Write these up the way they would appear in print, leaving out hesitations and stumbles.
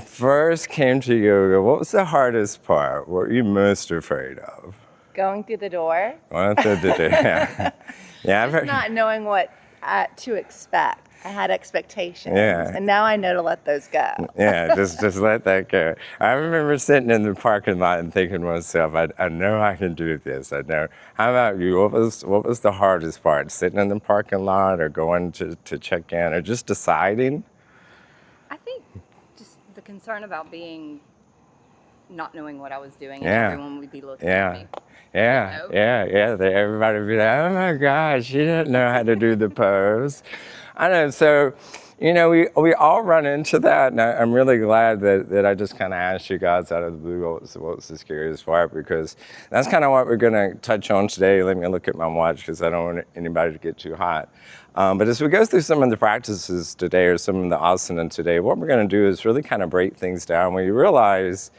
First came to yoga, what was the hardest part? What were you most afraid of? Going through the door. Yeah. Yeah, I've Just heard. not knowing what to expect. I had expectations, Yeah. and now I know to let those go. Yeah, just let that go. I remember sitting in the parking lot and thinking to myself, I know I can do this. I know. How about you? What was the hardest part? Sitting in the parking lot, or going to check in, or just deciding? I think just the concern about not knowing what I was doing, and Yeah. everyone would be looking Yeah. at me. Yeah, know? yeah. Everybody would be like, oh my gosh, she didn't know how to do the pose. I know, so, we all run into that, and I'm really glad that I just kind of asked you guys out of the blue what's the scariest part, because that's kind of what we're going to touch on today. Let me look at my watch, because I don't want anybody to get too hot. But as we go through some of the practices today, or some of the asana today, what we're going to do is really kind of break things down where you realize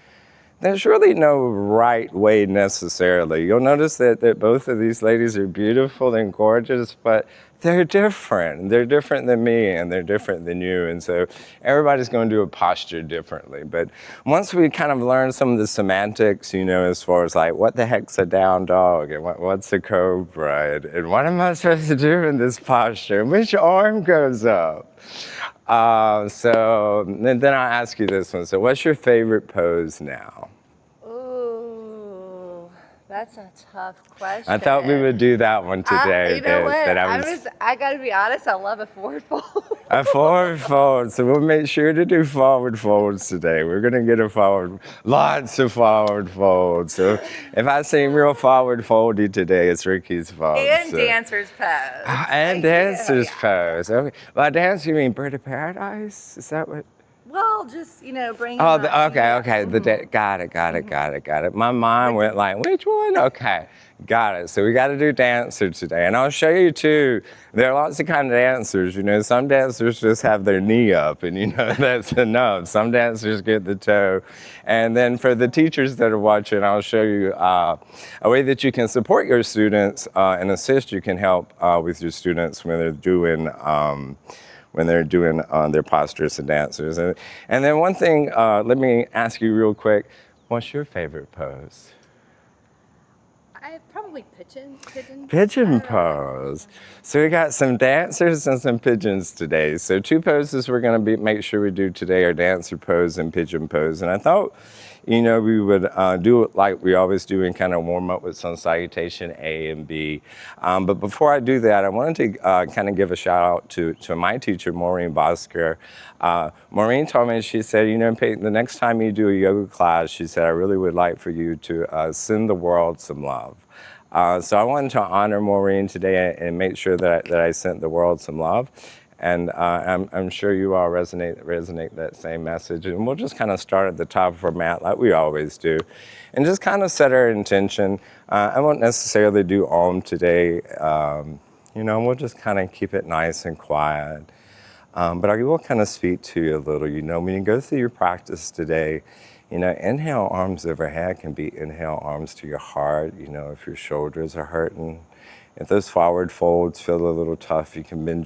there's really no right way necessarily. You'll notice that both of these ladies are beautiful and gorgeous, but they're different. They're different than me, and they're different than you. And so everybody's going to do a posture differently. But once we kind of learn some of the semantics, as far as like, what the heck's a down dog, and what's a cobra, and what am I supposed to do in this posture, and which arm goes up? Then I'll ask you this one. So what's your favorite pose now? Ooh, that's a tough question. I thought we would do that one today. You know what? I I gotta be honest, I love a forward fold. A forward fold. So we'll make sure to do forward folds today. We're going to get lots of forward folds. So if I seem real forward foldy today, it's Ricky's fault. And dancer's pose. And dancer's pose. Okay. By dance, you mean Bird of Paradise? Is that what? Well, just, bring Oh, it okay. Got it. My mind went like, which one? Okay, got it. So we got to do dancer today. And I'll show you too, there are lots of kind of dancers. Some dancers just have their knee up, and that's enough. Some dancers get the toe. And then for the teachers that are watching, I'll show you a way that you can support your students and assist. You can help with your students when they're doing their postures and dancers. And then one thing, let me ask you real quick, what's your favorite pose? Probably pigeon. Pigeon pose. So we got some dancers and some pigeons today. So two poses we're going to make sure we do today are dancer pose and pigeon pose. And I thought, we would do it like we always do and kind of warm up with some salutation A and B. But before I do that, I wanted to kind of give a shout out to my teacher, Maureen Bosker. Maureen told me, she said, Peyton, the next time you do a yoga class, she said, I really would like for you to send the world some love. So I wanted to honor Maureen today and make sure that I sent the world some love. And I'm sure you all resonate that same message. And we'll just kind of start at the top of our mat like we always do. And just kind of set our intention. I won't necessarily do Om today. We'll just kind of keep it nice and quiet. But I will kind of speak to you a little. When you go through your practice today, inhale arms overhead can be inhale arms to your heart. If your shoulders are hurting, if those forward folds feel a little tough, you can bend your